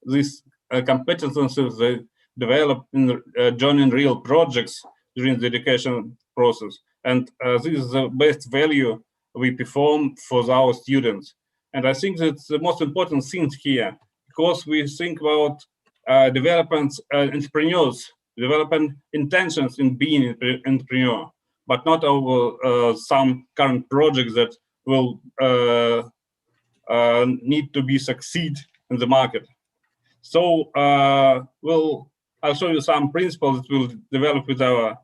these competencies they develop in joining real projects during the education process. And this is the best value we perform for our students. And I think that's the most important thing here, because we think about development entrepreneurs, development intentions in being an entrepreneur, but not over some current projects that will need to be succeed in the market. So I'll show you some principles that we'll develop with our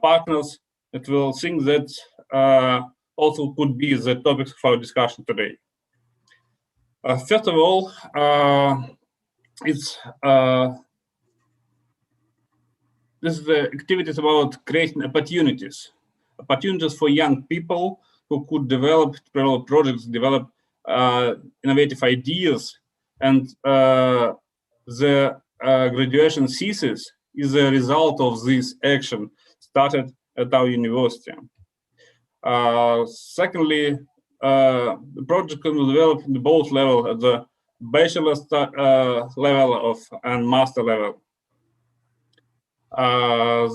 partners that will think that also could be the topics of our discussion today. First of all, this is the activities about creating opportunities for young people who could develop projects, develop innovative ideas, and the graduation thesis is a result of this action started at our university. Secondly, the project can be developed at both levels, at the bachelor's level and master level.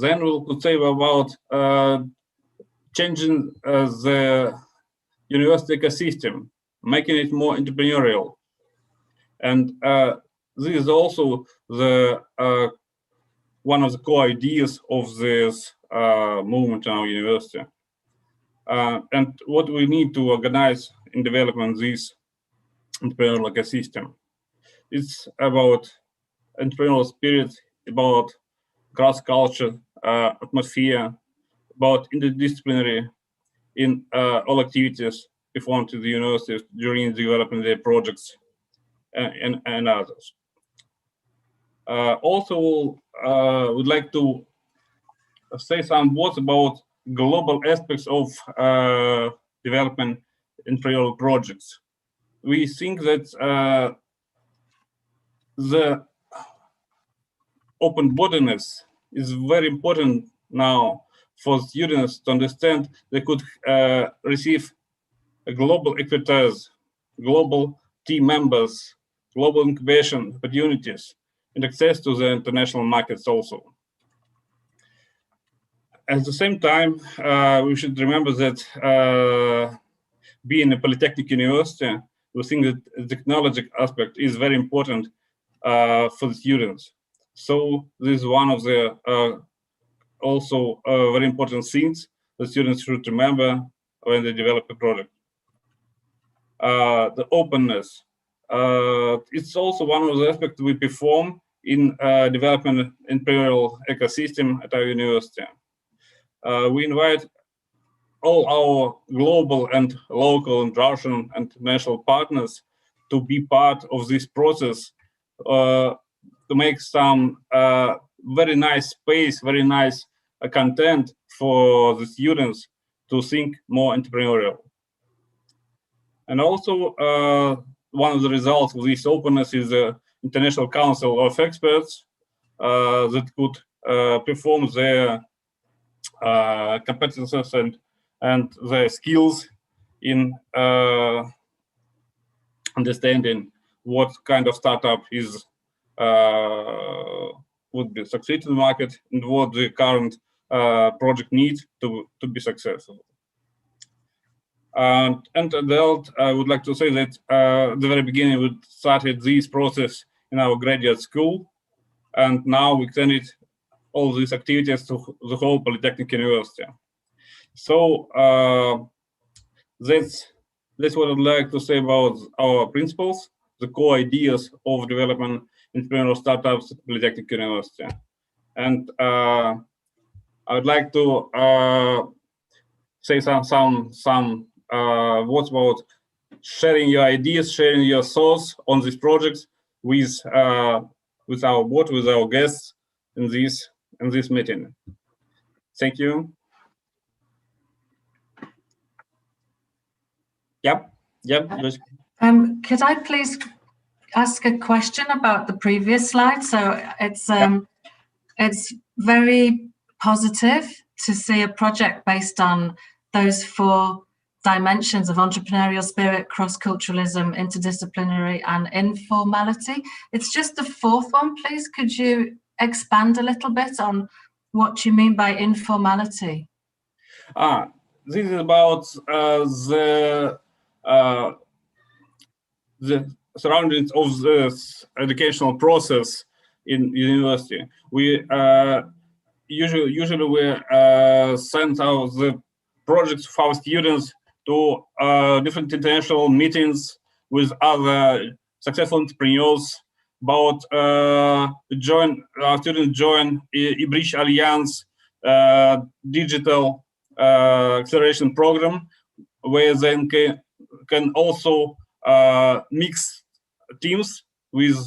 Then we could say about changing the university ecosystem, making it more entrepreneurial. And this is also the one of the core ideas of this movement in our university. And what we need to organize in development this entrepreneurial ecosystem. It's about entrepreneurial spirit, about cross-culture atmosphere, about interdisciplinary in all activities performed to the university during developing their projects and others. Also, would like to say some words about global aspects of development entrepreneurial projects. We think that the open-bordedness is very important now for students to understand they could receive a global expertise, global team members, global incubation opportunities, and access to the international markets also. At the same time, we should remember that being a polytechnic university, we think that the technology aspect is very important for the students. So this is one of the also very important things the students should remember when they develop a project. The openness. It's also one of the aspects we perform in development entrepreneurial ecosystem at our university. We invite all our global and local and Russian and international partners to be part of this process, to make some very nice space, very nice content for the students to think more entrepreneurial. And also, one of the results of this openness is the International Council of Experts that could perform their competences and their skills in understanding what kind of startup is would be succeed in the market and what the current project needs to be successful. And adult, I would like to say that at the very beginning we started this process in our graduate school, and now we extended all these activities to the whole Polytechnic University. So that's what I'd like to say about our principles, the core ideas of development entrepreneurial startups at Polytechnic University. And I would like to say some words about sharing your ideas, sharing your thoughts on these projects with our board, with our guests in this meeting. Thank you. Yep. Could I please ask a question about the previous slide? So it's very positive to see a project based on those four dimensions of entrepreneurial spirit, cross-culturalism, interdisciplinary, and informality. It's just the fourth one, please. Could you expand a little bit on what you mean by informality? This is about the surroundings of this educational process in university. We usually we send out the projects of our students to different international meetings with other successful entrepreneurs. About our students join ибриш Alliance digital acceleration program, where they can also mix teams with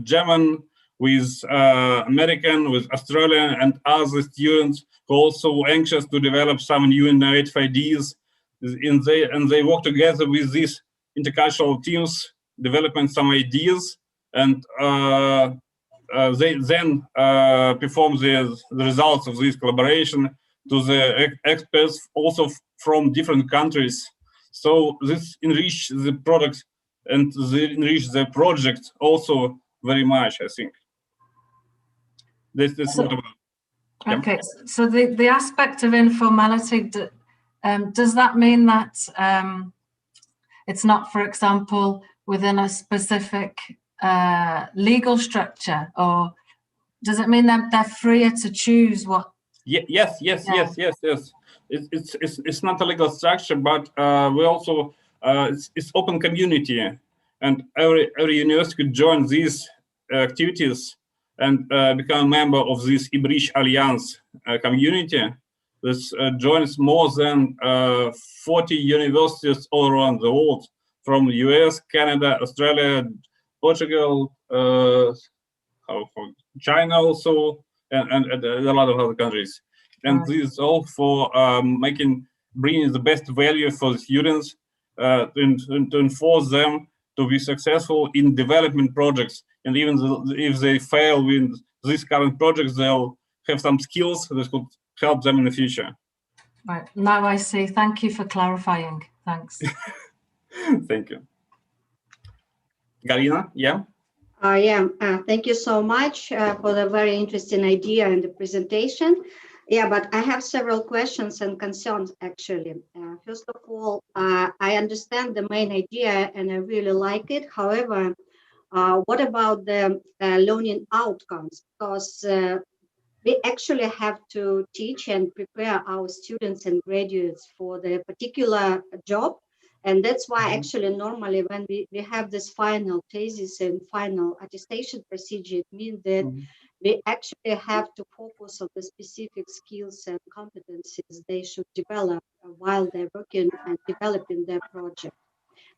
German, with American, with Australian, and other students who are also anxious to develop some new innovative ideas. And they work together with these intercultural teams, developing some ideas, and they then perform the results of this collaboration to the experts also from different countries. So this enrich the product and enrich the project also very much, I think. This is what about. Okay, so the aspect of informality, does that mean that it's not, for example, within a specific legal structure, or does it mean that they're freer to choose what? Yes. It's not a legal structure, but we also it's open community, and every university could join these activities and become a member of this ибриш Alliance community. This joins more than 40 universities all around the world, from the US, Canada, Australia, Portugal, China also, and a lot of other countries. And this is all for bringing the best value for the students, to enforce them to be successful in development projects. And even if they fail with these current projects, they'll have some skills that could help them in the future. Right, now I see. Thank you for clarifying. Thanks. Thank you. Galina, yeah? Thank you so much for the very interesting idea and the presentation. Yeah, but I have several questions and concerns, actually. First of all, I understand the main idea and I really like it. However, what about the learning outcomes? Because we actually have to teach and prepare our students and graduates for the particular job. And that's why actually normally when we have this final thesis and final attestation procedure, it means that we actually have to focus on the specific skills and competencies they should develop while they're working and developing their project.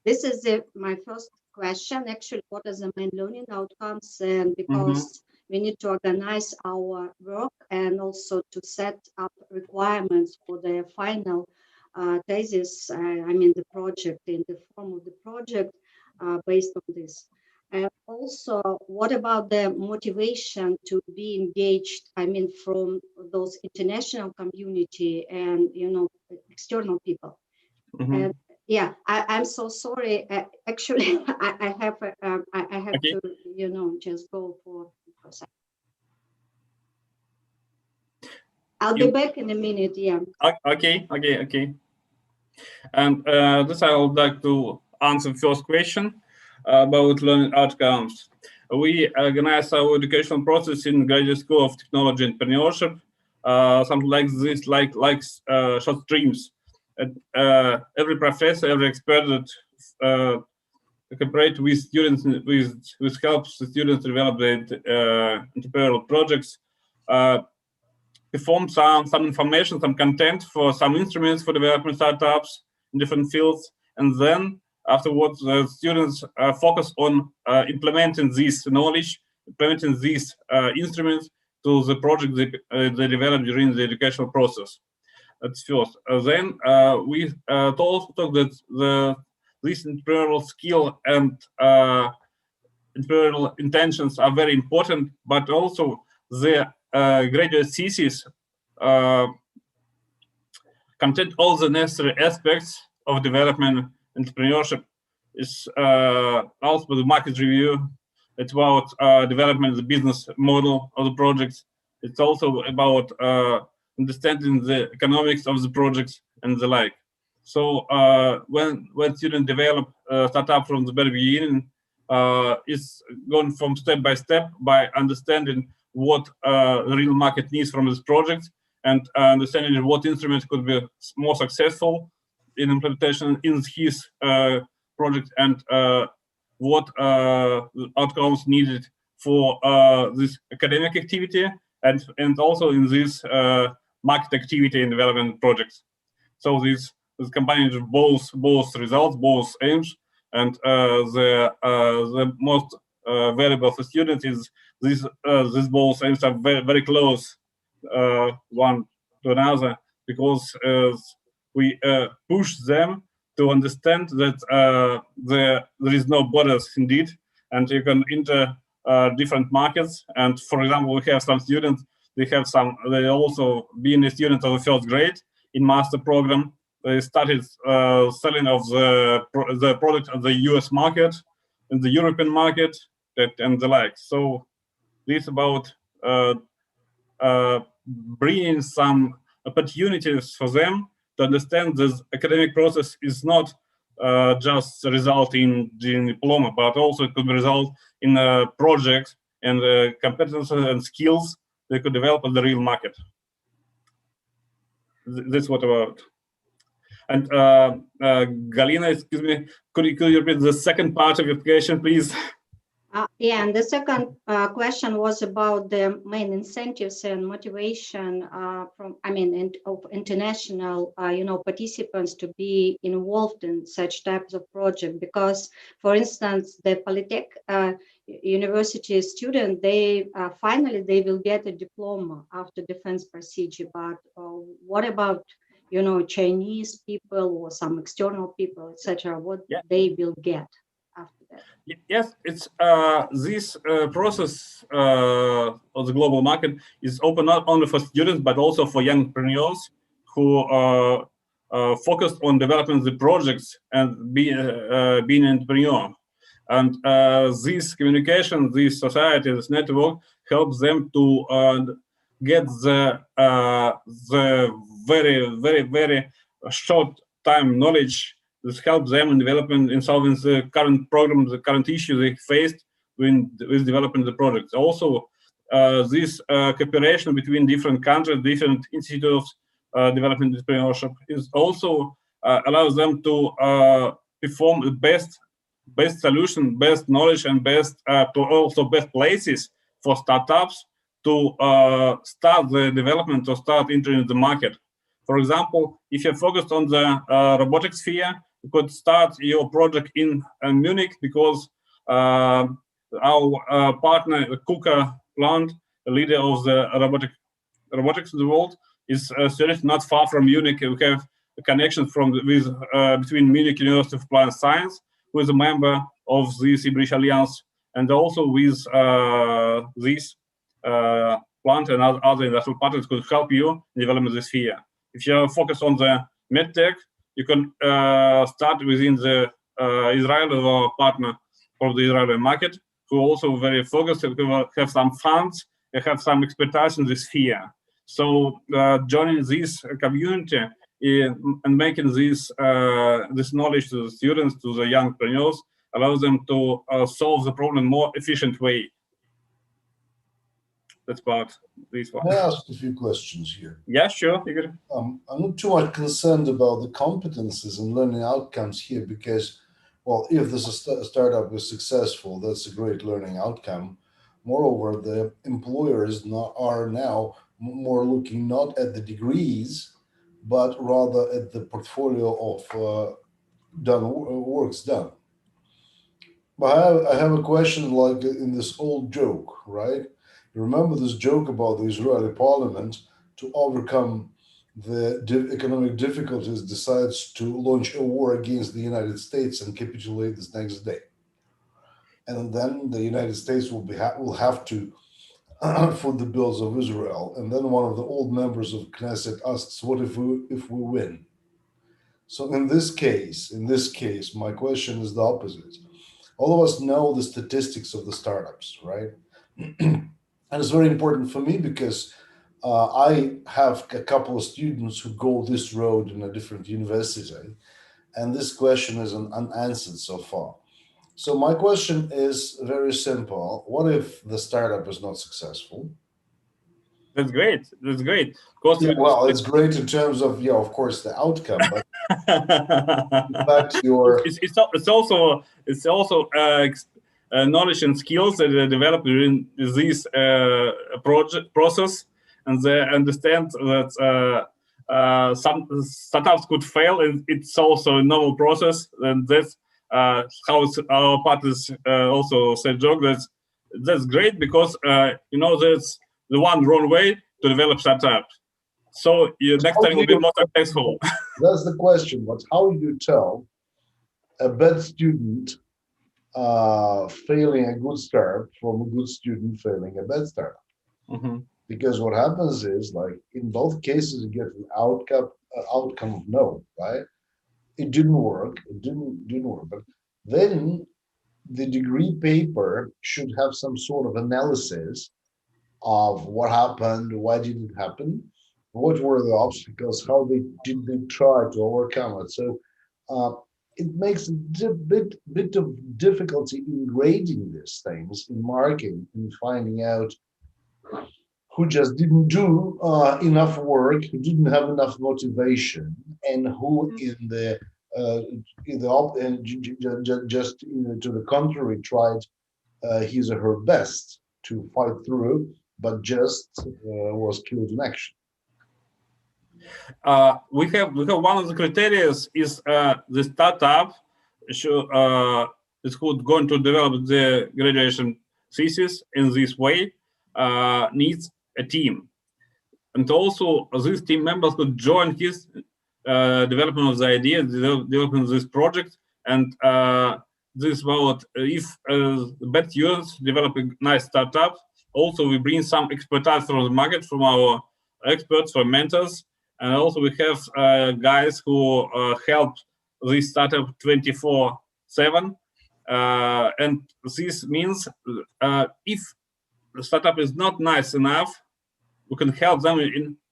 This is my first question, actually, what are the main learning outcomes? And because we need to organize our work and also to set up requirements for the final thesis, the project, in the form of the project based on this. And also, what about the motivation to be engaged, from those international community and, external people? And yeah, I'm so sorry. Actually, I have to, just go for a second. I'll be back in a minute. Yeah. Okay. And this I would like to answer the first question about learning outcomes. We organize our educational process in Graduate School of Technology and Entrepreneurship, something like this, like short streams. Every professor, every expert that cooperate with students, with helps the students develop their entrepreneurial projects, perform some information, some content for some instruments for development startups in different fields, and then afterwards the students focus on implementing this knowledge, implementing these instruments to the project they develop during the educational process. That's first. Then we also talk that this entrepreneurial skill and entrepreneurial intentions are very important, but also the graduate thesis contain all the necessary aspects of development entrepreneurship is also the market review. It's about development, the business model of the projects. It's also about understanding the economics of the projects and the like. So when students develop startup from the very beginning, it's going from step by step by understanding what the real market needs from this project and understanding what instruments could be more successful in implementation in his project and what outcomes needed for this academic activity and also in this market activity and development projects. So this combining both results, both aims, and the most valuable for students is these both aims are very close one to another, because we push them to understand that there is no borders indeed, and you can enter different markets. And for example, we have some students, they also being a student of the first grade in master program, they started selling of the product of the US market and the European market and the like. So this about bringing some opportunities for them to understand this academic process is not just a result in the diploma, but also it could result in projects and competences and skills they could develop in the real market. That's what about. And Galina, excuse me, could you repeat the second part of your question, please? Yeah, and the second question was about the main incentives and motivation of international, participants to be involved in such types of project. Because, for instance, the Politiech university student, they finally they will get a diploma after defense procedure. But what about Chinese people or some external people, etc.? What they will get after that? Yes, it's this process of the global market is open not only for students but also for young entrepreneurs who are focused on developing the projects and being an entrepreneur. And this communication, this society, this network helps them to get the very short time knowledge. This helps them in developing, in solving the current problems, the current issues they faced with developing the projects. Also, this cooperation between different countries, different institutes developing entrepreneurship is also allows them to perform the best solution, best knowledge, and best places for startups to start the development, to start entering the market. For example, if you're focused on the robotics sphere, you could start your project in Munich, because our partner, the KUKA plant, the leader of the robotics in the world, is situated not far from Munich. We have a connection between Munich University of Applied Science, who is a member of this British Alliance, and also with this plant and other industrial partners could help you in developing the sphere. If you're focused on the medtech, you can start within the Israeli partner for the Israeli market, who also very focused, who have some funds, they have some expertise in this sphere. So joining this community and making this knowledge to the students, to the young entrepreneurs, allows them to solve the problem more efficient way. That's part this one. May I ask a few questions here? Yeah, sure, Igor. I'm not too much concerned about the competences and learning outcomes here, because, well, if this startup is successful, that's a great learning outcome. Moreover, the employers are now more looking not at the degrees, but rather at the portfolio of works done. But I have a question, like in this old joke, right? You remember this joke about the Israeli parliament, to overcome the economic difficulties, decides to launch a war against the United States and capitulate this next day. And then the United States will have to foot the bills of Israel. And then one of the old members of Knesset asks, what if we win? So in this case, my question is the opposite. All of us know the statistics of the startups, right? And it's very important for me because I have a couple of students who go this road in a different university, and this question is unanswered so far. So my question is very simple. What if the startup is not successful? That's great. That's great. Of course, Yeah, well, it's great in terms of, yeah, of course, the outcome, but back to your... it's also knowledge and skills that are developed during this process, and they understand that some startups could fail, and it's also a normal process, and that's how our partners also said, joke, that's great because you know that's the one wrong way to develop startups. So next time will be more successful. That's the question. But how do you tell a bad student failing a good start from a good student failing a bad start? Mm-hmm. Because what happens is, like in both cases, you get an outcome of no, right? It didn't work. It didn't work. But then the degree paper should have some sort of analysis of what happened, why did it happen, what were the obstacles, how they try to overcome it. So it makes a bit of difficulty in grading these things, in marking, in finding out who just didn't do enough work, who didn't have enough motivation, and who just to the contrary tried his or her best to fight through, but just was killed in action. We have one of the criteria is the startup is who's going to develop the graduation thesis in this way needs a team, and also these team members could join his development of the idea, development of this project, and this about if bad students develop a nice startup. Also, we bring some expertise from the market, from our experts, from mentors, and also we have guys who help this startup 24/7. And this means if the startup is not nice enough, we can help them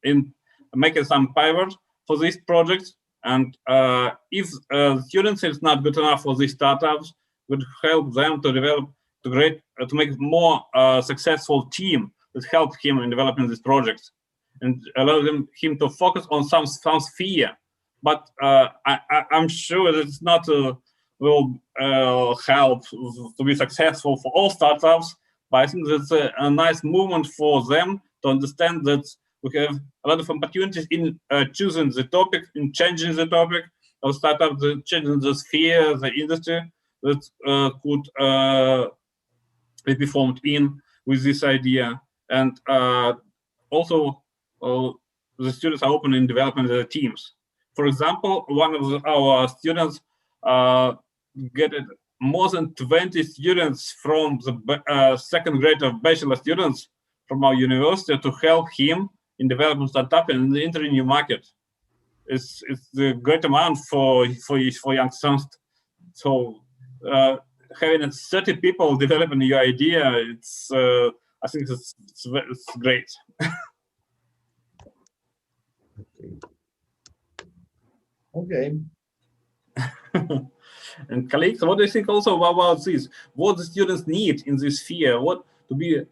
in making some pivot for this project. And if students is not good enough for these startups, would help them to develop to make more successful team that help him in developing this project and allow him to focus on some sphere. But I'm sure that it's not will help to be successful for all startups. But I think that's a nice movement for them to understand that we have a lot of opportunities in choosing the topic, in changing the topic of startup, changing the sphere, the industry that could be performed in with this idea. And also, the students are open in developing their teams. For example, one of our students get more than 20 students from the second grade of bachelor students from our university to help him in developing startup and entering new market. It's a great amount for young students. So having 30 people developing your idea, it's I think it's great. Okay. And colleagues, what do you think also about this? What the students need in this sphere? What to be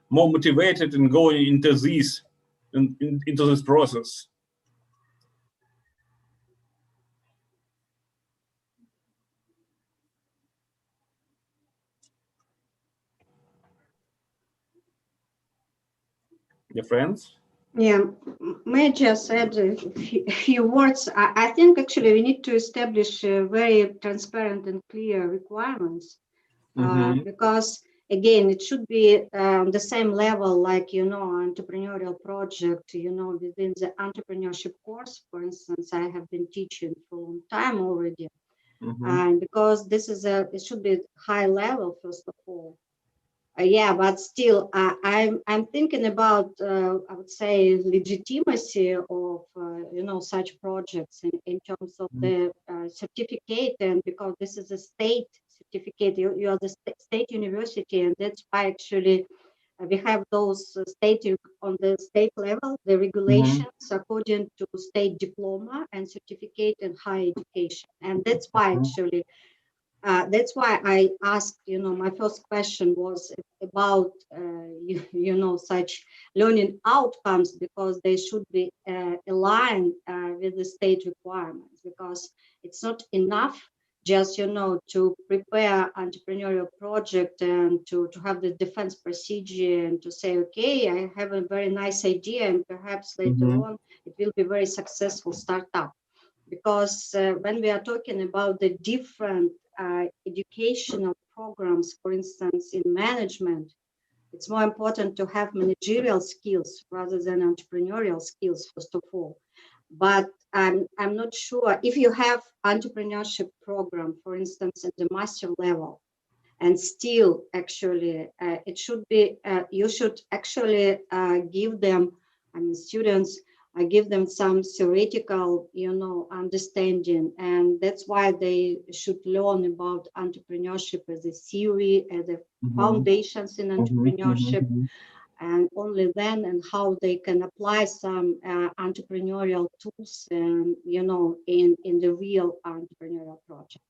more motivated in going into this into this process? Your friends? Yeah, may I just add a few words? I think actually we need to establish very transparent and clear requirements because again, it should be on the same level, like, you know, entrepreneurial project, you know, within the entrepreneurship course, for instance, I have been teaching for a long time already. And because this is it should be high level, first of all. Yeah, but still, I'm thinking about I would say legitimacy of such projects in terms of the certificate, and because this is a state certificate, you are the state university, and that's why actually we have those on the state level, the regulations according to state diploma and certificate in higher education, and that's why actually. That's why I asked, my first question was about, such learning outcomes, because they should be aligned with the state requirements, because it's not enough just, to prepare entrepreneurial project and to have the defense procedure and to say, okay, I have a very nice idea and perhaps later on it will be very successful startup. Because when we are talking about the different educational programs, for instance, in management, it's more important to have managerial skills rather than entrepreneurial skills, first of all. But I'm not sure if you have entrepreneurship program, for instance, at the master level, and still actually it should be, you should actually give them, students, I give them some theoretical, understanding, and that's why they should learn about entrepreneurship as a theory, as a foundations in entrepreneurship, and only then and how they can apply some entrepreneurial tools, in the real entrepreneurial project.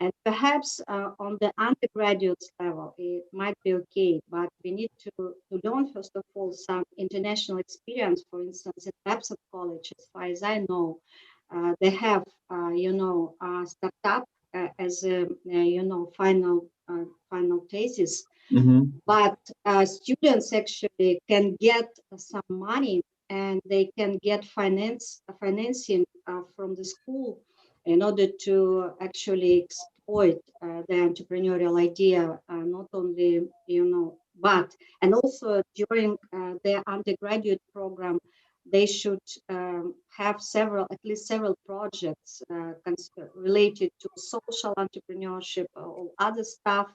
And perhaps on the undergraduate level, it might be okay, but we need to learn, first of all, some international experience. For instance, at Babson College, as far as I know, they have, Startup as a, final thesis. But students actually can get some money, and they can get financing from the school in order to actually exploit the entrepreneurial idea, not only, but, and also during their undergraduate program, they should have at least several projects related to social entrepreneurship or other stuff,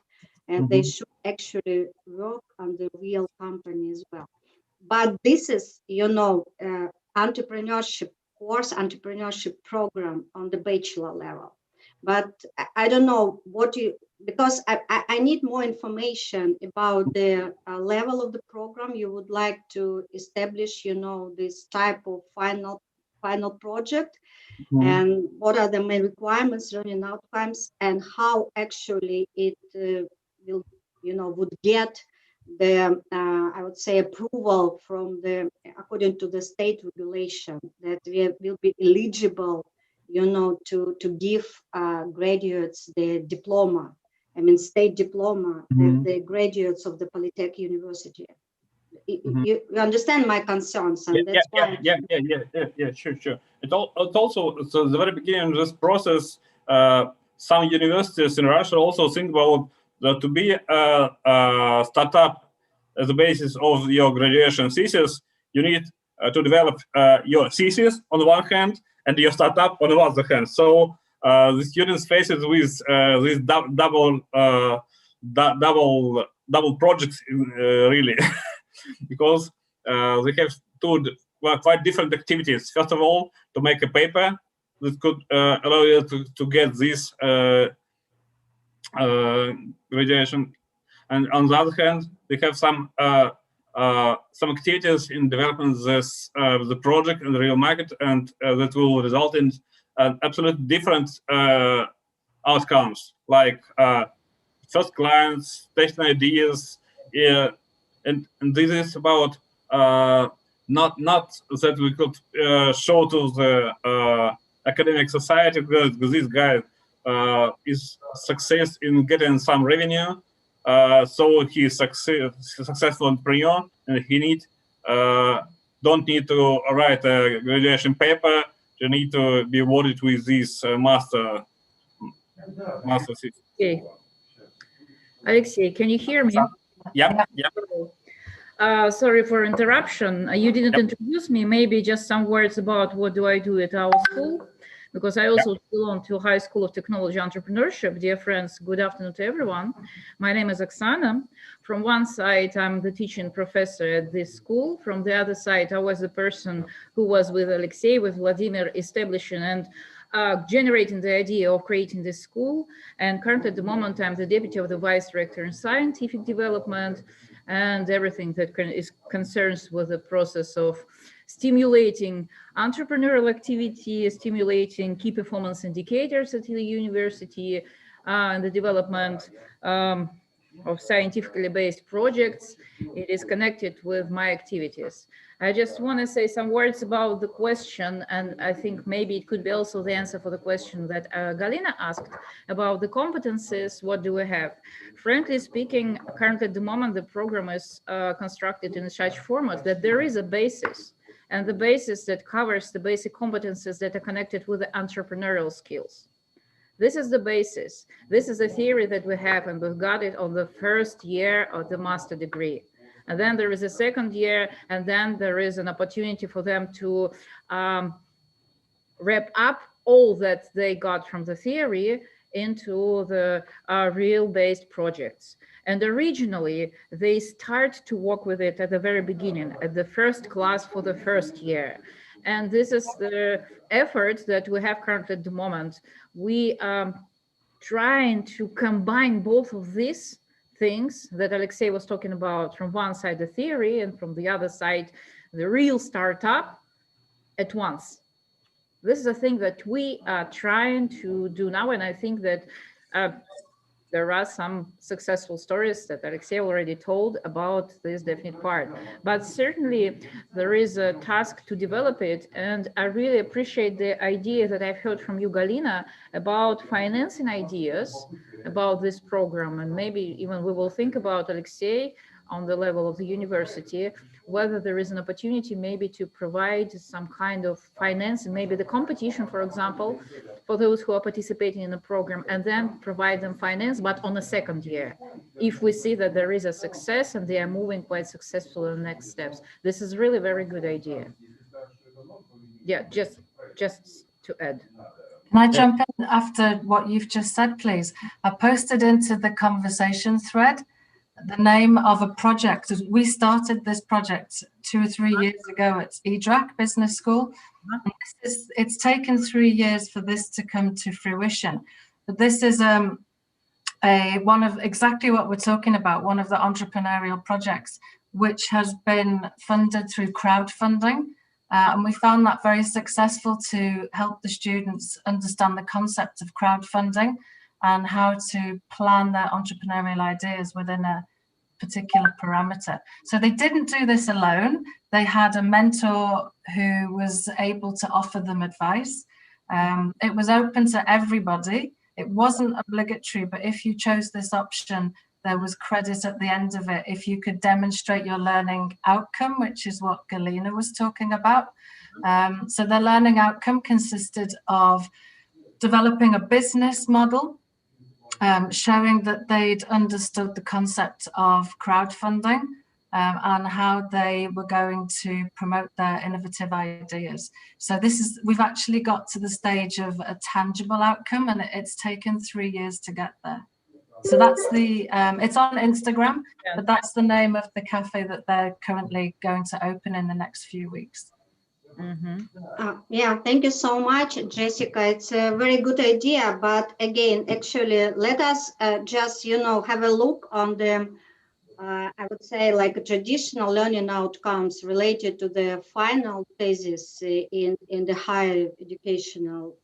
and they should actually work on the real company as well. But this is, entrepreneurship course, entrepreneurship program on the bachelor level. But I don't know because I need more information about the level of the program you would like to establish, this type of final project, and what are the main requirements, learning outcomes, and how actually it will, would get the, I would say, approval from according to the state regulation, that we will be eligible, to give graduates the diploma, state diploma, the graduates of the Polytech University. You understand my concerns, and that's why. Yeah, sure. It's also, so the very beginning of this process, some universities in Russia also think about to be a startup as the basis of your graduation thesis. You need to develop your thesis on the one hand and your startup on the other hand. So the students faces with this double projects really. Because they have two quite different activities. First of all, to make a paper that could allow you to get this graduation, and on the other hand, they have some activities in developing the project in the real market, and that will result in absolutely different outcomes, like first clients, testing ideas, and this is about not that we could show to the academic society that this guy is success in getting some revenue, so he is successful entrepreneur, and he don't need to write a graduation paper. You need to be awarded with this master thesis. Okay. Alexei, can you hear me? Yeah. Sorry for interruption. You didn't introduce me. Maybe just some words about what do I do at our school. because I also belong to High School of Technology Entrepreneurship. Dear friends, good afternoon to everyone. My name is Oksana. From one side, I'm the teaching professor at this school. From the other side, I was the person who was with Alexei, with Vladimir, establishing and generating the idea of creating this school. And currently at the moment, I'm the deputy of the vice director in scientific development and everything that is concerns with the process of stimulating entrepreneurial activity, stimulating key performance indicators at the university, and the development of scientifically based projects. It is connected with my activities. I just want to say some words about the question, and I think maybe it could be also the answer for the question that Galina asked about the competencies. What do we have? Frankly speaking, currently at the moment, the program is constructed in such format that there is a basis, and the basis that covers the basic competencies that are connected with the entrepreneurial skills. This is the basis. This is a theory that we have, and we've got it on the first year of the master degree. And then there is a second year, and then there is an opportunity for them to wrap up all that they got from the theory into the real-based projects. And originally, they start to work with it at the very beginning, at the first class for the first year. And this is the effort that we have currently at the moment. We trying to combine both of these things that Alexei was talking about, from one side the theory and from the other side the real startup at once. This is a thing that we are trying to do now, and I think that there are some successful stories that Alexei already told about this definite part. But certainly there is a task to develop it, and I really appreciate the idea that I've heard from you, Galina, about financing ideas about this program, and maybe even we will think about, Alexei, on the level of the university, whether there is an opportunity maybe to provide some kind of finance, and maybe the competition, for example, for those who are participating in the program, and then provide them finance, but on the second year, if we see that there is a success and they are moving quite successfully in the next steps. This is really a very good idea. Yeah, just to add. Can I jump in after what you've just said, please? I posted into the conversation thread the name of a project. We started this project 2 or 3 years ago at EDRAC Business School. And it's taken 3 years for this to come to fruition. But this is one of exactly what we're talking about, one of the entrepreneurial projects, which has been funded through crowdfunding. And we found that very successful to help the students understand the concept of crowdfunding and how to plan their entrepreneurial ideas within a particular parameter. So they didn't do this alone. They had a mentor who was able to offer them advice. It was open to everybody. It wasn't obligatory, but if you chose this option, there was credit at the end of it if you could demonstrate your learning outcome, which is what Galina was talking about. So the learning outcome consisted of developing a business model, showing that they'd understood the concept of crowdfunding and how they were going to promote their innovative ideas. So we've actually got to the stage of a tangible outcome, and it's taken 3 years to get there. So that's it's on Instagram, but that's the name of the cafe that they're currently going to open in the next few weeks. Yeah, thank you so much, Jessica. It's a very good idea, but again, actually, let us just, have a look on the, I would say, like traditional learning outcomes related to the final thesis in the higher educational,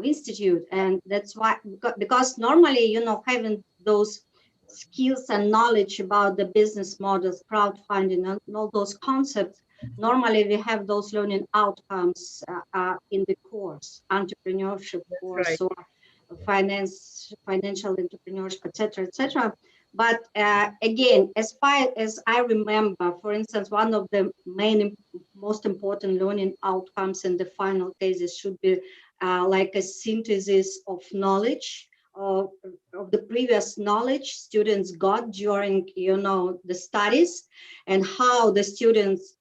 institute. And that's why, because normally, having those skills and knowledge about the business models, crowdfunding, and all those concepts, normally we have those learning outcomes in the course, entrepreneurship course, right, or financial entrepreneurship, etc. But again, as far as I remember, for instance, one of the most important learning outcomes in the final thesis should be like a synthesis of knowledge, of the previous knowledge students got during, the studies, and how the students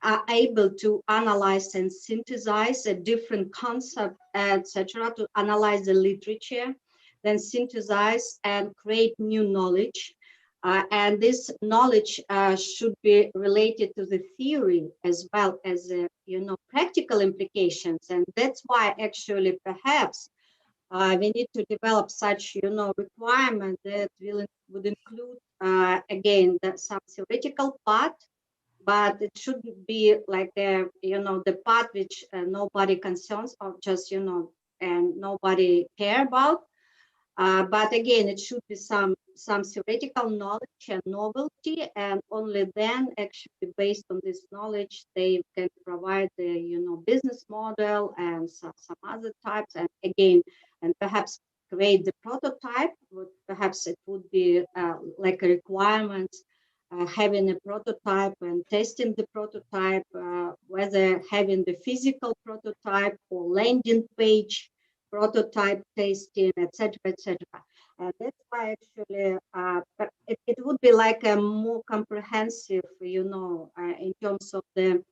are able to analyze and synthesize a different concept, etc., to analyze the literature, then synthesize and create new knowledge. And this knowledge should be related to the theory as well as, practical implications. And that's why actually perhaps we need to develop such, requirement that would include, again, some theoretical part, but it shouldn't be like, the part which nobody concerns or just, and nobody care about. But again, it should be some theoretical knowledge and novelty, and only then, actually, based on this knowledge, they can provide the business model and some other types, and again, and perhaps create the prototype. Perhaps it would be like a requirement, having a prototype and testing the prototype, whether having the physical prototype or landing page prototype testing, etc., etc. And that's why actually it would be like a more comprehensive, in terms of the,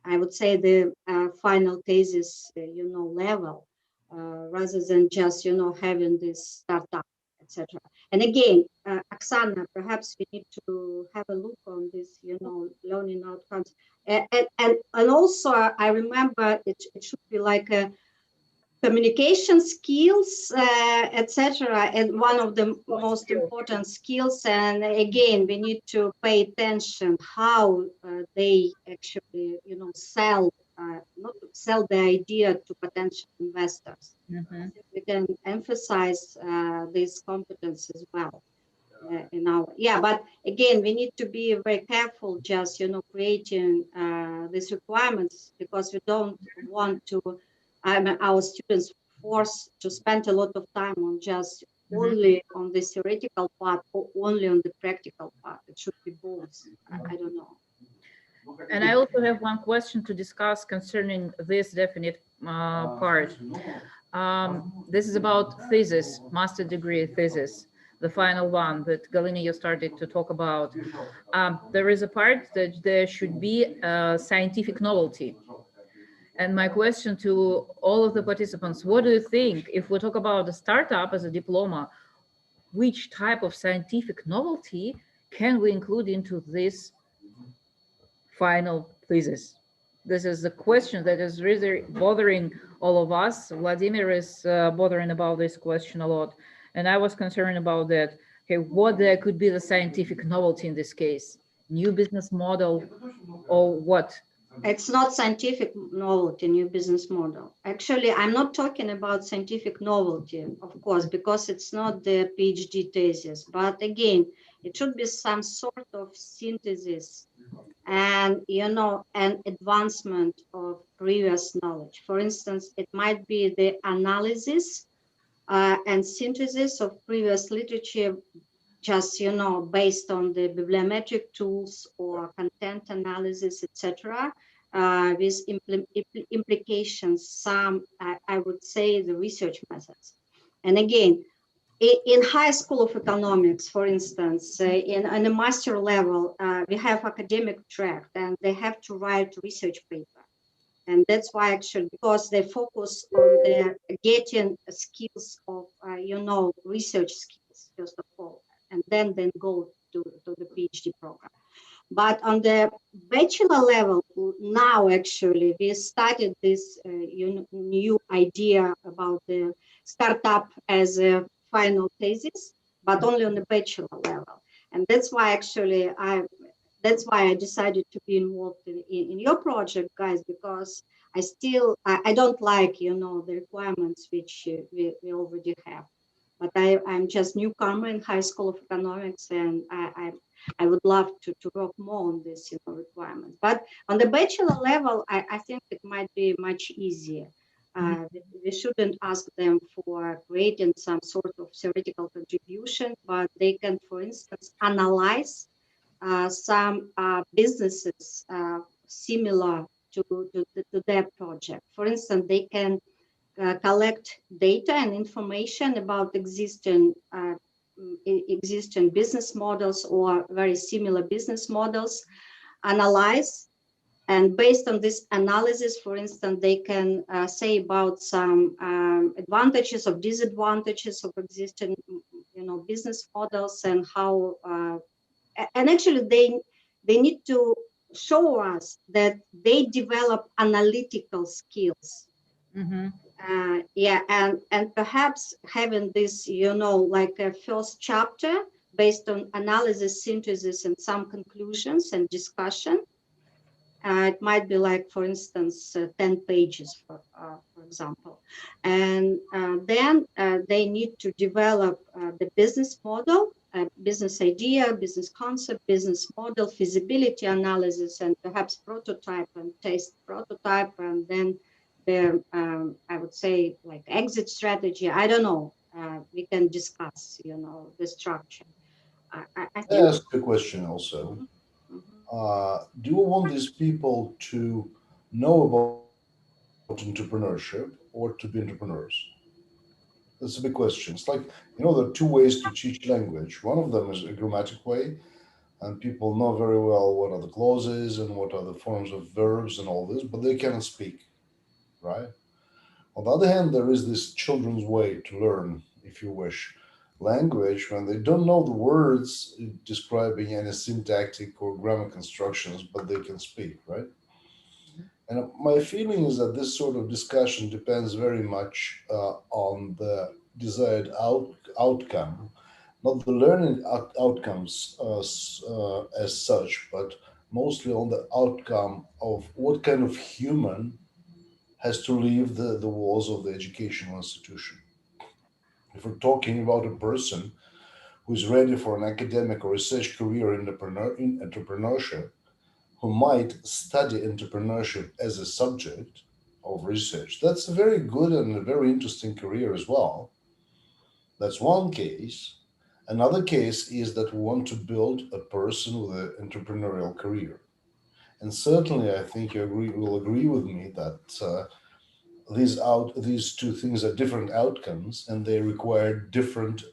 I would say, the final thesis, level, rather than just, having this startup, etc. And again, Oksana, perhaps we need to have a look on this, learning outcomes. And also, I remember it should be like a communication skills, etc., and one of the most important skills. And again, we need to pay attention how they actually, sell, not sell the idea to potential investors. Mm-hmm. We can emphasize these competencies as well. But again, we need to be very careful, just creating these requirements, because we don't want to our students forced to spend a lot of time on just only on the theoretical part or only on the practical part. It should be both. I don't know. And I also have one question to discuss concerning this definite part. This is about thesis, master degree thesis, the final one that Galina, you started to talk about. There is a part that there should be a scientific novelty. And my question to all of the participants, what do you think, if we talk about the startup as a diploma, which type of scientific novelty can we include into this final thesis? This is the question that is really bothering all of us. Vladimir is bothering about this question a lot. And I was concerned about that. Okay, what there could be the scientific novelty in this case? New business model or what? It's not scientific novelty, new business model. Actually, I'm not talking about scientific novelty, of course, because it's not the PhD thesis. But again, it should be some sort of synthesis and, an advancement of previous knowledge. For instance, it might be the analysis and synthesis of previous literature, just, based on the bibliometric tools or content analysis, etc., with implications, some, I would say, the research methods. And again, in high school of economics, for instance, on a master level, we have academic track, and they have to write research paper. And that's why, actually, because they focus on their getting skills of, research skills, first of all, and then go to the PhD program. But on the bachelor level, now actually, we started this new idea about the startup as a final thesis, but only on the bachelor level. And that's why actually I decided to be involved in your project, guys, because I don't like, the requirements which we already have. But I'm just newcomer in high school of economics, and I would love to work more on this, requirements. But on the bachelor level, I think it might be much easier. We shouldn't ask them for creating some sort of theoretical contribution, but they can, for instance, analyze some businesses similar to their project. For instance, they can collect data and information about existing business models or very similar business models, analyze And based on this analysis, for instance, they can say about some advantages or disadvantages of existing, business models, and how. And actually, they need to show us that they develop analytical skills. Mm-hmm. And perhaps having this, like a first chapter based on analysis, synthesis, and some conclusions and discussion. It might be like, for instance, 10 pages, for example. And then they need to develop the business model, business idea, business concept, business model, feasibility analysis, and perhaps prototype and test prototype, and then the, I would say, like exit strategy. I don't know. We can discuss, the structure. I I think. ask a question also. Do you want these people to know about entrepreneurship or to be entrepreneurs? That's a big question. It's like, there are two ways to teach language. One of them is a grammatic way, and people know very well what are the clauses and what are the forms of verbs and all this, but they cannot speak, right? On the other hand, there is this children's way to learn, if you wish, language when they don't know the words describing any syntactic or grammar constructions, but they can speak, right? And my feeling is that this sort of discussion depends very much on the desired outcome, not the learning outcomes as such, but mostly on the outcome of what kind of human has to leave the walls of the educational institution. If we're talking about a person who's ready for an academic or research career in entrepreneurship, who might study entrepreneurship as a subject of research, that's a very good and a very interesting career as well. That's one case. Another case is that we want to build a person with an entrepreneurial career. And certainly, I think you will agree with me that these two things are different outcomes, and they require different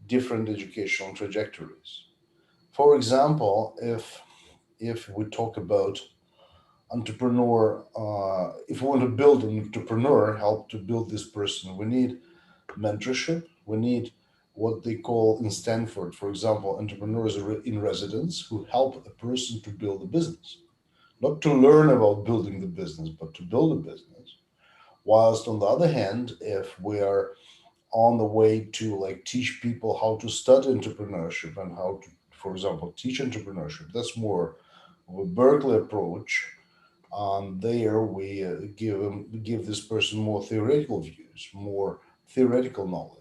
educational trajectories. For example, if we talk about entrepreneur, if we want to build an entrepreneur, help to build this person, we need mentorship. We need what they call in Stanford, for example, entrepreneurs in residence who help a person to build a business, not to learn about building the business, but to build a business. Whilst on the other hand, if we are on the way to teach people how to study entrepreneurship and how to, for example, teach entrepreneurship, that's more of a Berkeley approach. There we give this person more theoretical views, more theoretical knowledge.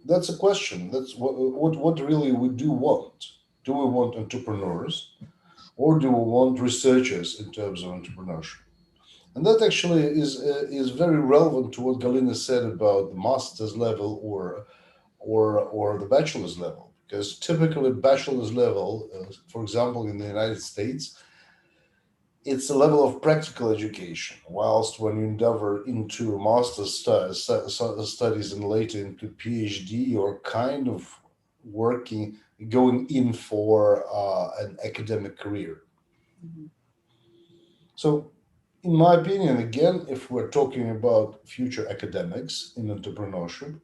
That's a question. That's what really we do want. Do we want entrepreneurs, or do we want researchers in terms of entrepreneurship? And that actually is very relevant to what Galina said about the master's level or the bachelor's level, because typically bachelor's level, for example, in the United States, it's a level of practical education, whilst when you endeavor into master's studies and later into PhD, you're kind of going in for an academic career. Mm-hmm. So, in my opinion, again, if we're talking about future academics in entrepreneurship,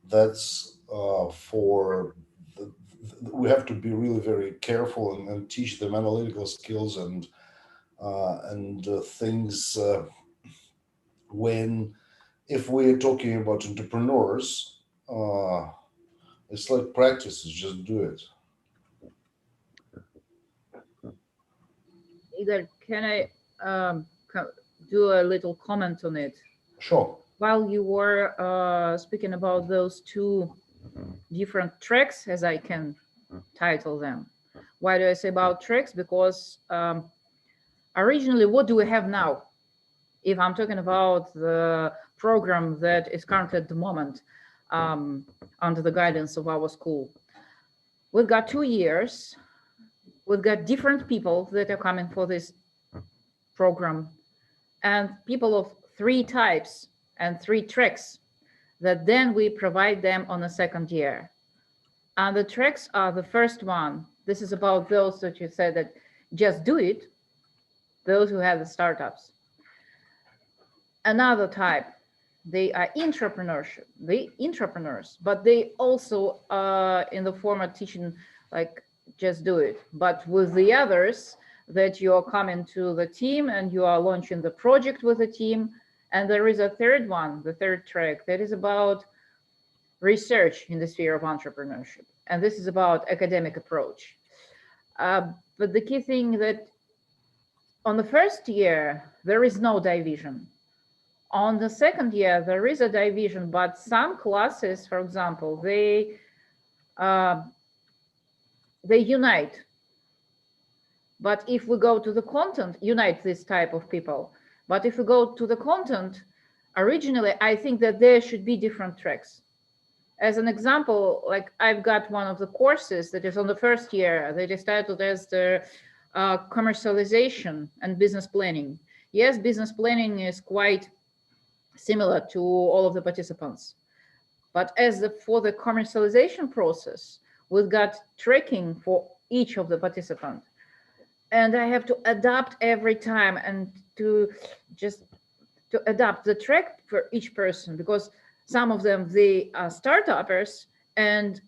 that's we have to be really very careful and teach them analytical skills and things if we're talking about entrepreneurs, it's like practice, just do it. Igor, can I do a little comment on it? Sure. While you were speaking about those two different tracks, as I can title them. Why do I say about tracks? Because originally, what do we have now? If I'm talking about the program that is currently at the moment under the guidance of our school, we've got 2 years. We've got different people that are coming for this program, and people of 3 types and 3 tracks that then we provide them on the second year. And the tracks are the first one. This is about those that you said that just do it. those who have the startups. Another type, they are entrepreneurs, but they also are in the format teaching, like just do it. But with the others, that you're coming to the team and you are launching the project with the team. And there is a third one, the third track, that is about research in the sphere of entrepreneurship. And this is about academic approach. But the key thing that on the first year, there is no division. On the second year, there is a division, but some classes, for example, they unite. But if we go to the content, unite this type of people. But if we go to the content, originally, I think that there should be different tracks. As an example, like I've got one of the courses that is on the first year that is titled as the commercialization and business planning. Yes, business planning is quite similar to all of the participants. But for the commercialization process, we've got tracking for each of the participants. And I have to adapt every time and to adapt the track for each person, because some of them, they are startuppers, and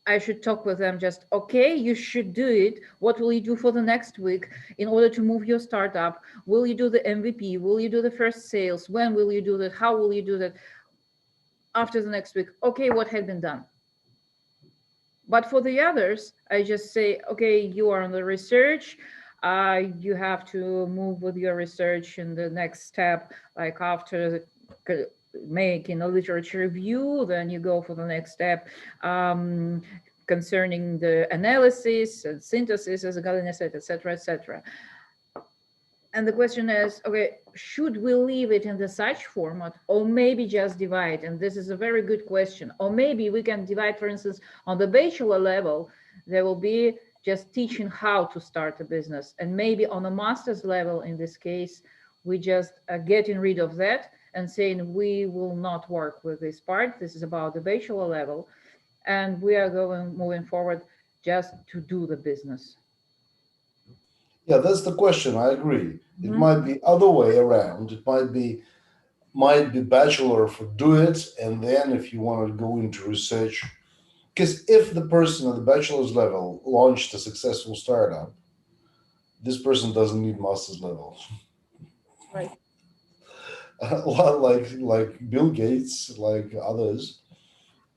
I should talk with them just, okay, you should do it. What will you do for the next week in order to move your startup? Will you do the MVP? Will you do the first sales? When will you do that? How will you do that? After the next week, okay, what had been done? But for the others, I just say, okay, you are on the research. You have to move with your research in the next step, like after making a literature review, then you go for the next step concerning the analysis and synthesis, as Galina said, etc., etc. And the question is, okay, should we leave it in the such format, or maybe just divide? And this is a very good question. Or maybe we can divide, for instance, on the bachelor level, there will be just teaching how to start a business. And maybe on a master's level, in this case, we just are getting rid of that and saying we will not work with this part. This is about the bachelor level. And we are moving forward just to do the business. Yeah, that's the question. I agree. It might be other way around. It might be bachelor for do it, and then if you want to go into research, because if the person at the bachelor's level launched a successful startup, this person doesn't need master's level. Right. like Bill Gates, like others.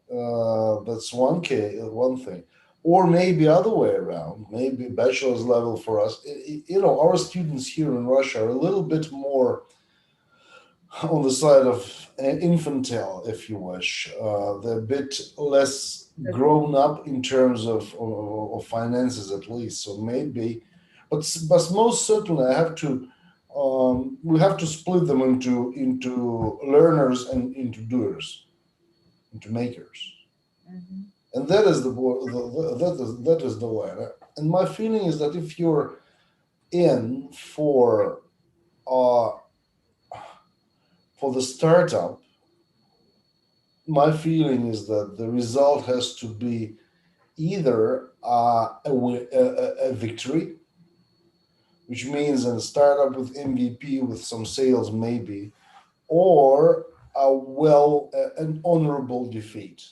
That's one thing. Or maybe other way around, maybe bachelor's level for us. Our students here in Russia are a little bit more on the side of infantile, if you wish. They're a bit less grown up in terms of finances, at least. So maybe, but most certainly, we have to split them into learners and into doers, into makers. Mm-hmm. And that is the way. And my feeling is that if you're in for the startup, my feeling is that the result has to be either a victory, which means a startup with MVP with some sales maybe, or an honorable defeat.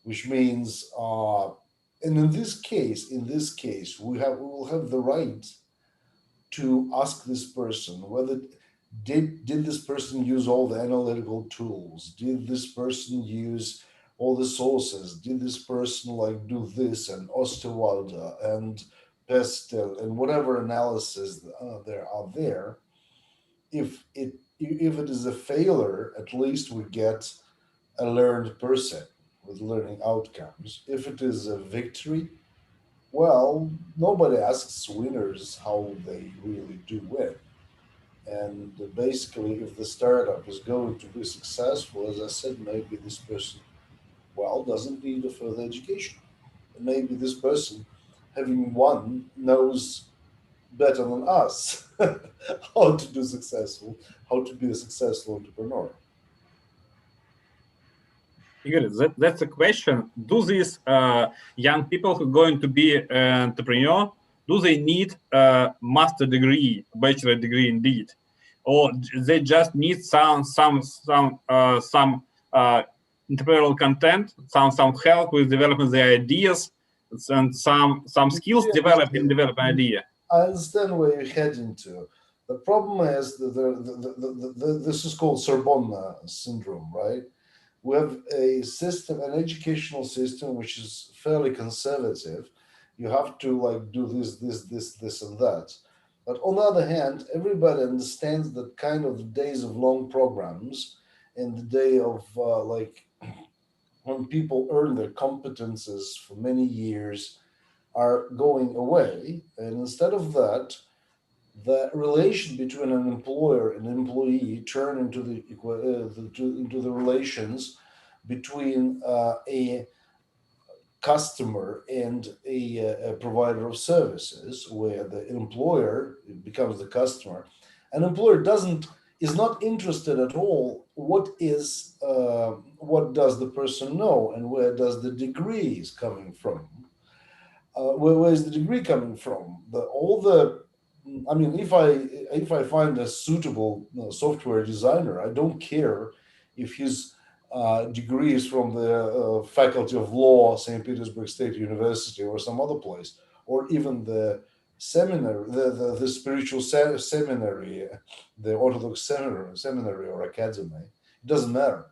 Which means, and in this case, we will have the right to ask this person whether did this person use all the analytical tools? Did this person use all the sources? Did this person do this and Osterwalder and Pestel and whatever analysis there are there? If it is a failure, at least we get a learned person with learning outcomes. If it is a victory, well, nobody asks winners how they really do win. And basically, if the startup is going to be successful, as I said, maybe this person, doesn't need a further education. And maybe this person, having won, knows better than us how to be a successful entrepreneur. Igor, that's a question. Do these young people who are going to be an entrepreneur, do they need a master degree, bachelor degree indeed, or they just need some entrepreneurial content, some help with developing their ideas, and some skills developed in developing an idea? I understand where you're heading to. The problem is that this is called Sorbonne syndrome, right? We have a system, an educational system, which is fairly conservative. You have to like do this, and that. But on the other hand, everybody understands that kind of days of long programs and the day of like when people earn their competences for many years are going away. And instead of that, the relation between an employer and employee turn into the relations between a customer and a provider of services, where the employer becomes the customer. An employer is not interested at all what does the person know and where does the degree is coming from. Where is the degree coming from? I mean, if I find a suitable software designer, I don't care if his degree is from the Faculty of Law, St. Petersburg State University, or some other place, or even the seminary, the spiritual seminary, the Orthodox seminary or academy. It doesn't matter.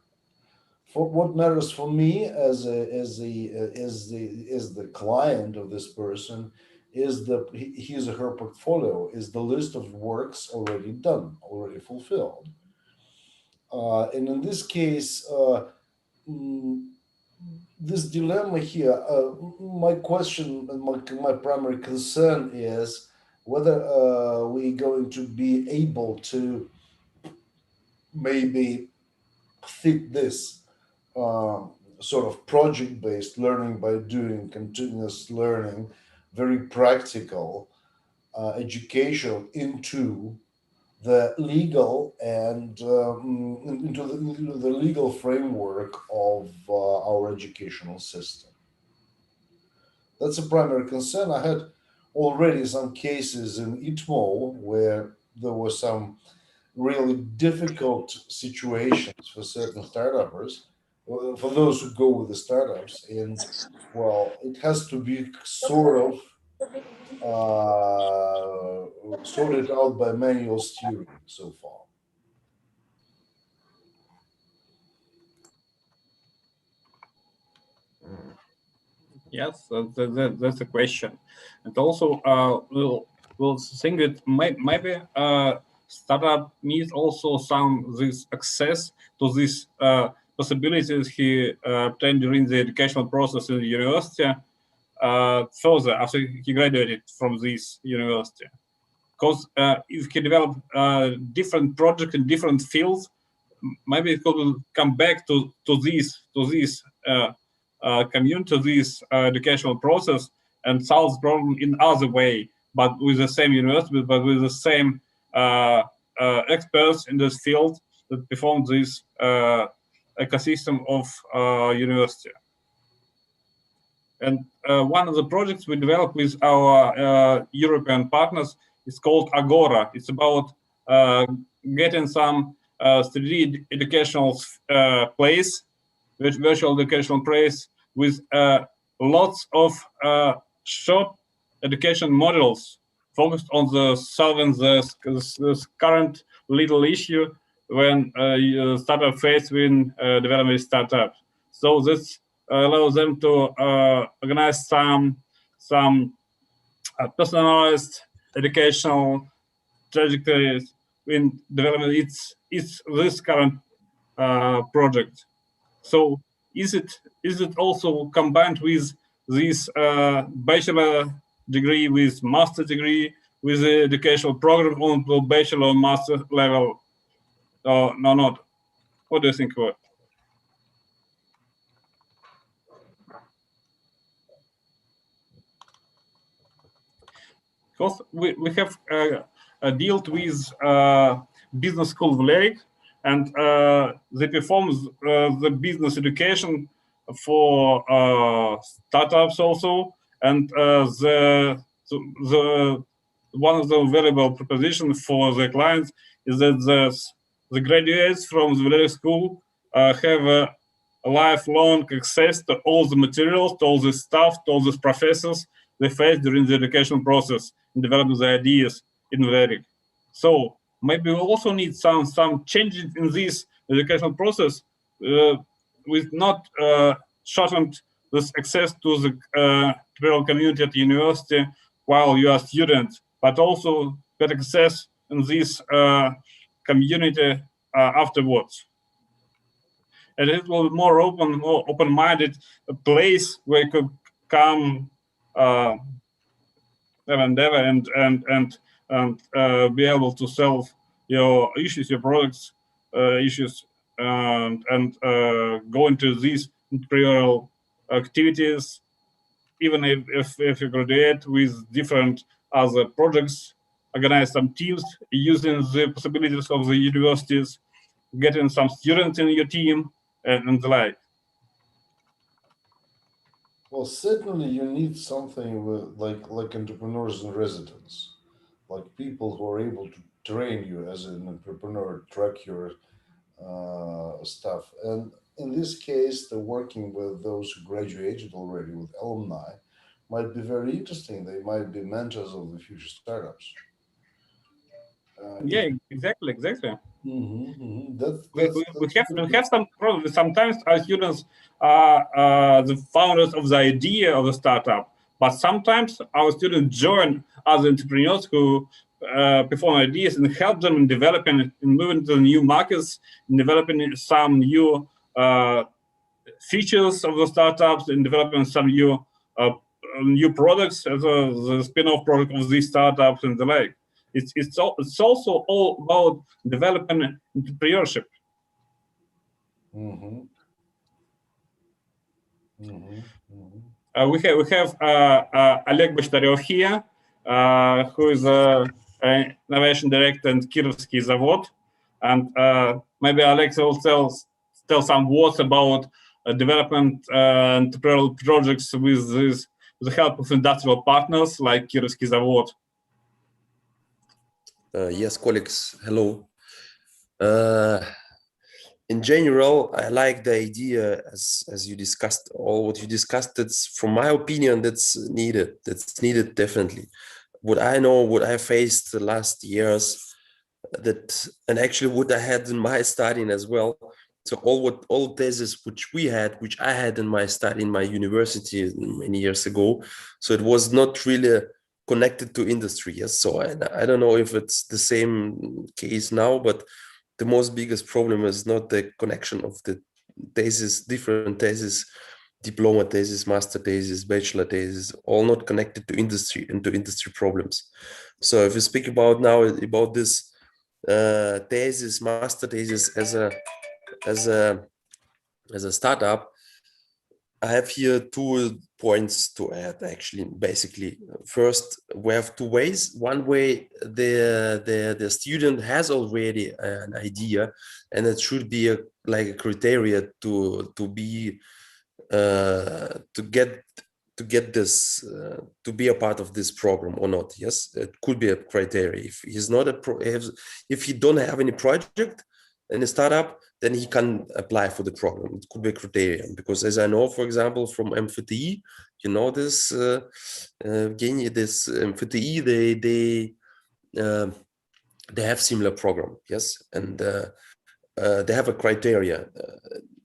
For what matters for me as the client of this person is his or her portfolio, is the list of works already done, already fulfilled. And in this case, this dilemma here, my question and my primary concern is whether we're going to be able to maybe fit this sort of project-based learning by doing, continuous learning, very practical education into the legal and into the legal framework of our educational system. That's a primary concern. I had already some cases in ITMO where there were some really difficult situations for certain startuppers, for those who go with the startups, and well, it has to be sort of sorted out by manual steering so far. Yes, that's a question, and also we'll think that maybe startup needs also this access to these possibilities he obtained during the educational process in the university further after he graduated from this university. Because if he developed different projects in different fields, maybe it could come back to this community, to this educational process, and solve the problem in other way, but with the same university, but with the same experts in this field that perform this ecosystem of university. And one of the projects we developed with our European partners is called Agora. It's about getting some 3D educational place, virtual educational place, with lots of short education modules focused on solving the current little issue when startup face when developing a startup. So this allows them to organize some personalized educational trajectories in development. It's this current project. So is it also combined with this bachelor degree with master degree with the educational program on the bachelor master level? No, not. What do you think about it? Because we have dealt with business school of Lake, and they perform the business education for startups also, and the So one of the valuable propositions for the clients is that the graduates from the very school have a lifelong access to all the materials, to all the stuff, to all these professors they face during the education process in developing the ideas in Vedic. So maybe we also need some changes in this educational process with not shortened this access to the tutorial community at the university while you are a student, but also get access in this community afterwards. And it will be more open-minded place where you could come endeavor and be able to sell your issues, your products, issues, and go into these entrepreneurial activities, even if you graduate with different other projects, organize some teams using the possibilities of the universities, getting some students in your team, and the like. Well, certainly you need something with like entrepreneurs in residence, like people who are able to train you as an entrepreneur, track your stuff. And in this case, the working with those who graduated already with alumni might be very interesting. They might be mentors of the future startups. Yeah, exactly. That's We have some problems. Sometimes our students are the founders of the idea of the startup, but sometimes our students join other entrepreneurs who perform ideas and help them in developing, in moving to new markets, in developing some new features of the startups, in developing some new products as the spin-off product of these startups and the like. It's also all about developing entrepreneurship. We have Oleg Bashtaryov here, who is innovation director in Kirovsky Zavod, and maybe Alex will tell some words about development entrepreneurial projects with the help of industrial partners like Kirovsky Zavod. Yes, colleagues, hello. In general, I like the idea as you discussed, all what you discussed. It's, from my opinion, that's needed. That's needed definitely. What I know, what I faced the last years, and actually what I had in my studying as well. So all theses which I had in my study in my university many years ago. So it was not really connected to industry. Yes. So I don't know if it's the same case now, but the most biggest problem is not the connection of the thesis, different thesis, diploma thesis, master thesis, bachelor thesis, all not connected to industry and to industry problems. So if we speak about now about this thesis, master thesis as a startup, I have here 2 points to add. Actually, basically, first we have 2 ways. One way, the student has already an idea, and it should be like a criteria to be to get this to be a part of this program or not. Yes, it could be a criteria. If he's not if he don't have any project in a startup, then he can apply for the program. It could be a criterion, because as I know, for example, from MFTI, you know this, this MFTI, they have similar program, yes, and they have a criteria.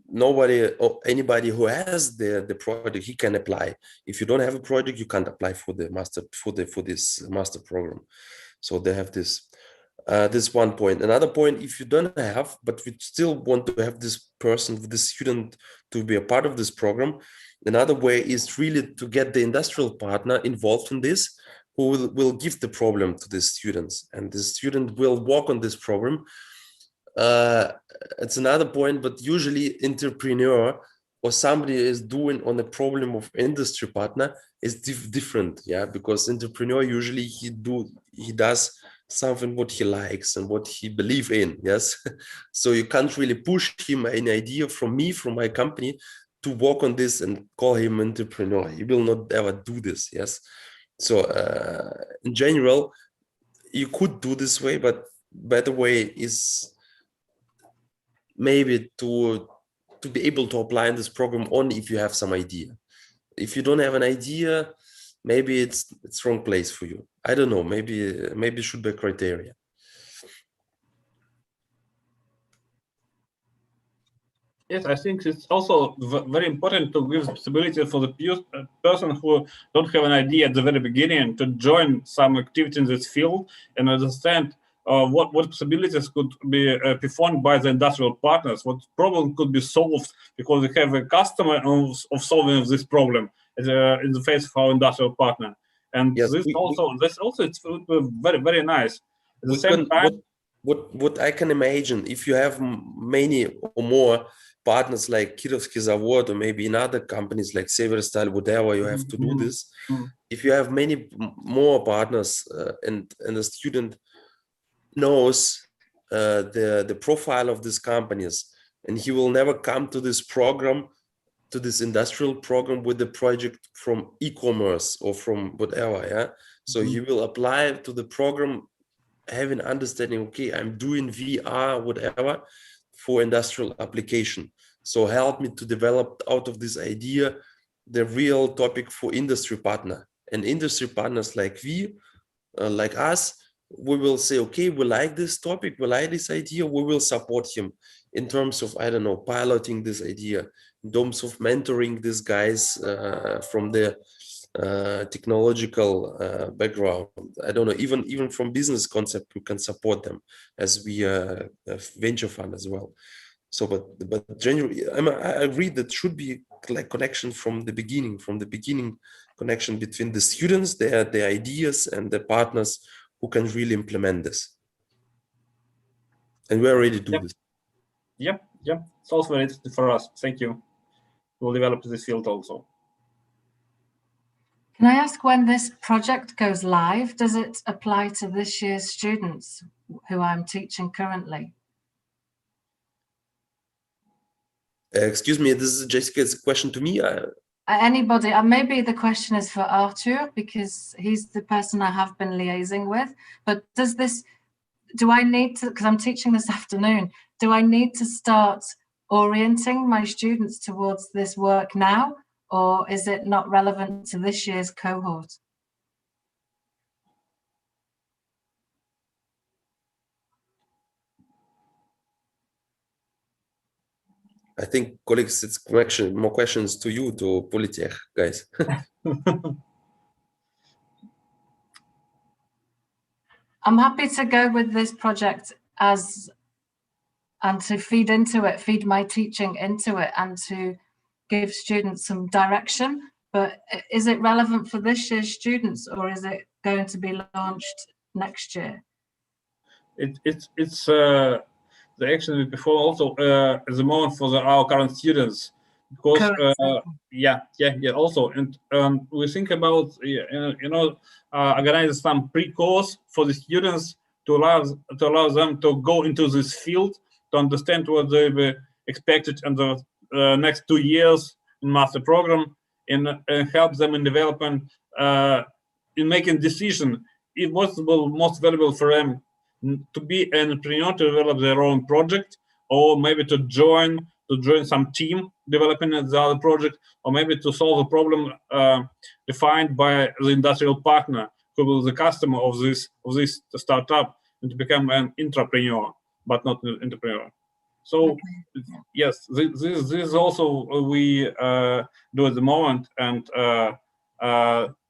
Nobody or anybody who has the project, he can apply. If you don't have a project, you can't apply for the master for this master program. So they have this. This one point. Another point, if you don't have, but we still want to have this person, this student, to be a part of this program, another way is really to get the industrial partner involved in this, who will give the problem to the students, and the student will work on this program. It's another point, but usually entrepreneur or somebody is doing on the problem of industry partner is different, yeah, because entrepreneur usually he does something what he likes and what he believes in, yes. So you can't really push him an idea from my company to work on this and call him entrepreneur. He will not ever do this, yes. So in general, you could do this way, but better way is maybe to be able to apply in this program only if you have some idea. If you don't have an idea, maybe it's wrong place for you. I don't know. Maybe it should be a criteria. Yes, I think it's also very important to give possibility for the person who don't have an idea at the very beginning to join some activity in this field and understand what possibilities could be performed by the industrial partners, what problem could be solved because we have a customer of solving this problem in the face of our industrial partner. And yes, this also it's very, very nice. At the same time, what I can imagine, if you have many or more partners like Kirovsky Zavod or maybe in other companies like Severstal, whatever, you have to do this. If you have many more partners and the student knows the profile of these companies, and he will never come to this program, to this industrial program with the project from e-commerce or from whatever, yeah. So he will apply to the program having understanding, okay, I'm doing VR, whatever, for industrial application. So help me to develop out of this idea the real topic for industry partner. And industry partners like we, like us, we will say, okay, we like this topic, we like this idea, we will support him in terms of, I don't know, piloting this idea, in terms of mentoring these guys from the technological background. I don't know, even from business concept, we can support them as we a venture fund as well. So, but generally, I agree that should be like connection from the beginning connection between the students, their ideas, and the partners who can really implement this. And we already do this. Yep. It's also very interesting for us. Thank you. We'll develop this field also. Can I ask when this project goes live? Does it apply to this year's students who I'm teaching currently? Excuse me, this is Jessica. It's a question to me. Anybody, maybe the question is for Artur because he's the person I have been liaising with. But do I need to, because I'm teaching this afternoon, do I need to start orienting my students towards this work now? Or is it not relevant to this year's cohort? I think, colleagues, it's more questions to you, to Politech, guys. I'm happy to go with this project and to feed into it, feed my teaching into it, and to give students some direction. But is it relevant for this year's students, or is it going to be launched next year? It's the action we perform also at the moment for our current students, because also, and we think about organize some pre-course for the students to allow them to go into this field, to understand what they be expected in the next 2 years in master program, and help them in development, in making decision if what's most valuable for them, to be an entrepreneur, to develop their own project, or maybe to join some team developing the other project, or maybe to solve a problem defined by the industrial partner who will be the customer of this startup, and to become an intrapreneur, but not an entrepreneur. So yes, this also we do at the moment, and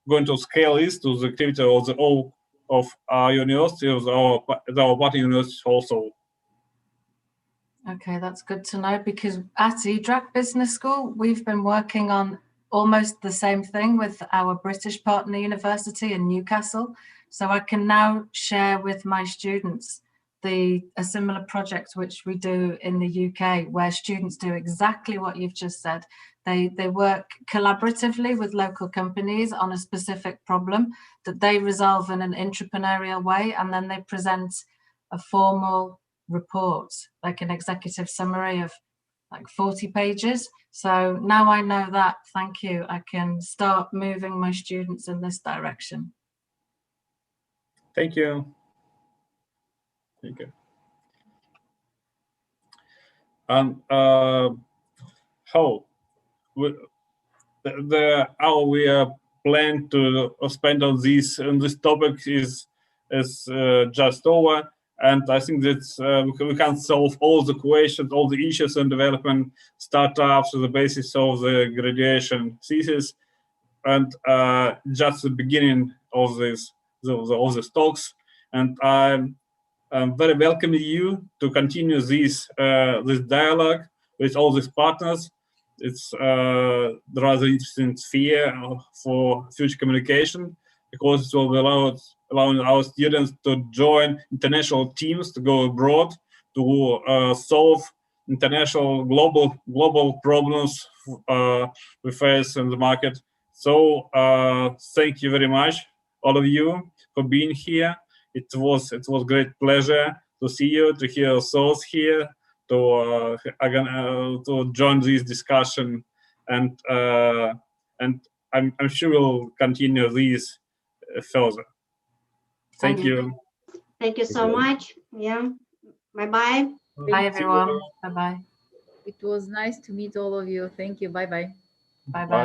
going to scale this to the activity of the whole of our university, of our partner universities also. Okay, that's good to know, because at EDRAC Business School, we've been working on almost the same thing with our British partner university in Newcastle. So I can now share with my students a similar project which we do in the UK, where students do exactly what you've just said. They work collaboratively with local companies on a specific problem that they resolve in an entrepreneurial way, and then they present a formal report, like an executive summary of like 40 pages. So now I know that, thank you, I can start moving my students in this direction. Thank you. Thank you. And how we plan to spend on this topic is just over, and I think that we can solve all the questions, all the issues in development startups, the basis of the graduation thesis, and just the beginning of this of the talks. And I'm very welcoming you to continue this dialogue with all these partners. It's a rather interesting sphere for future communication, because it will be allowing our students to join international teams, to go abroad, to solve international global problems we face in the market. So thank you very much, all of you, for being here. It was great pleasure to see you, to hear your thoughts here, to join this discussion, and I'm sure we'll continue this further. Thank you. Thank you so much. Yeah. Bye-bye. Bye, everyone. Bye-bye. It was nice to meet all of you. Thank you. Bye-bye. Bye-bye.